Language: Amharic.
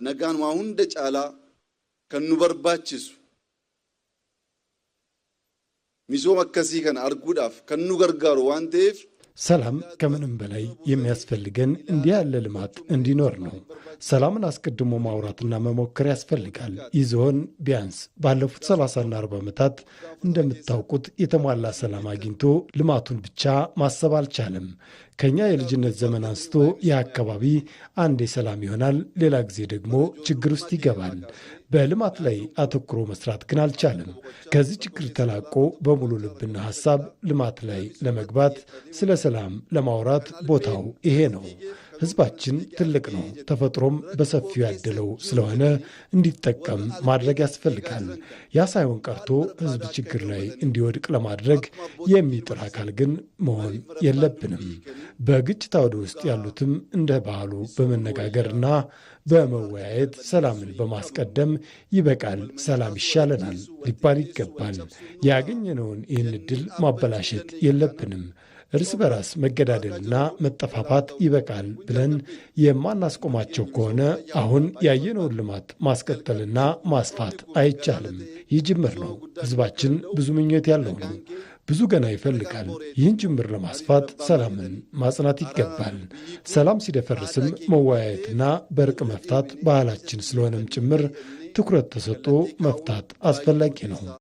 ነጋን ዋሁን ደጫላ ከኑ በርባችሱ ሚሶ መከሲ ከን አርጉዳፍ ከኑ ገርጋሩ ዋንቴፍ ሰላም ከምንም በላይ የሚያስፈልገን እንዲህ ያለ ልማት እንዲኖር ነው። ሰላምን አስቀድሞ ማውራትና መሞከር ያስፈልጋል። ይዞን ቢያንስ ባለፉት 30 እና 40 ዓመታት እንደምታውቁት የተሟላ ሰላም አግኝቶ ልማቱን ብቻ ማሰብ አልቻለም። ከኛ የልጅነት ዘመን አንስቶ የአካባቢ አንዴ ሰላም ይሆናል፣ ሌላ ጊዜ ደግሞ ችግር ውስጥ ይገባል። በልማት ላይ አተኩሮ መስራት ግን አልቻለም። ከዚህ ችግር ተላቆ በሙሉ ልብና ሐሳብ ልማት ላይ ለመግባት ስለ ሰላም ለማውራት ቦታው ይሄ ነው። ህዝባችን ትልቅ ነው። ተፈጥሮም በሰፊው ያደለው ስለሆነ እንዲጠቀም ማድረግ ያስፈልጋል። ያ ሳይሆን ቀርቶ ህዝብ ችግር ላይ እንዲወድቅ ለማድረግ የሚጥር አካል ግን መሆን የለብንም። በግጭት አውድ ውስጥ ያሉትም እንደ ባህሉ በመነጋገርና በመወያየት ሰላምን በማስቀደም ይበቃል፣ ሰላም ይሻለናል ሊባል ይገባል። ያገኘነውን ይህን ዕድል ማበላሸት የለብንም። እርስ በራስ መገዳደልና መጠፋፋት ይበቃል ብለን የማናስቆማቸው ከሆነ አሁን ያየነውን ልማት ማስቀጠልና ማስፋት አይቻልም። ይህ ጅምር ነው። ህዝባችን ብዙ ምኞት ያለው ነው። ብዙ ገና ይፈልጋል። ይህን ጅምር ለማስፋት ሰላምን ማጽናት ይገባል። ሰላም ሲደፈርስም መወያየትና በእርቅ መፍታት ባህላችን ስለሆነም ጭምር ትኩረት ተሰጥቶ መፍታት አስፈላጊ ነው።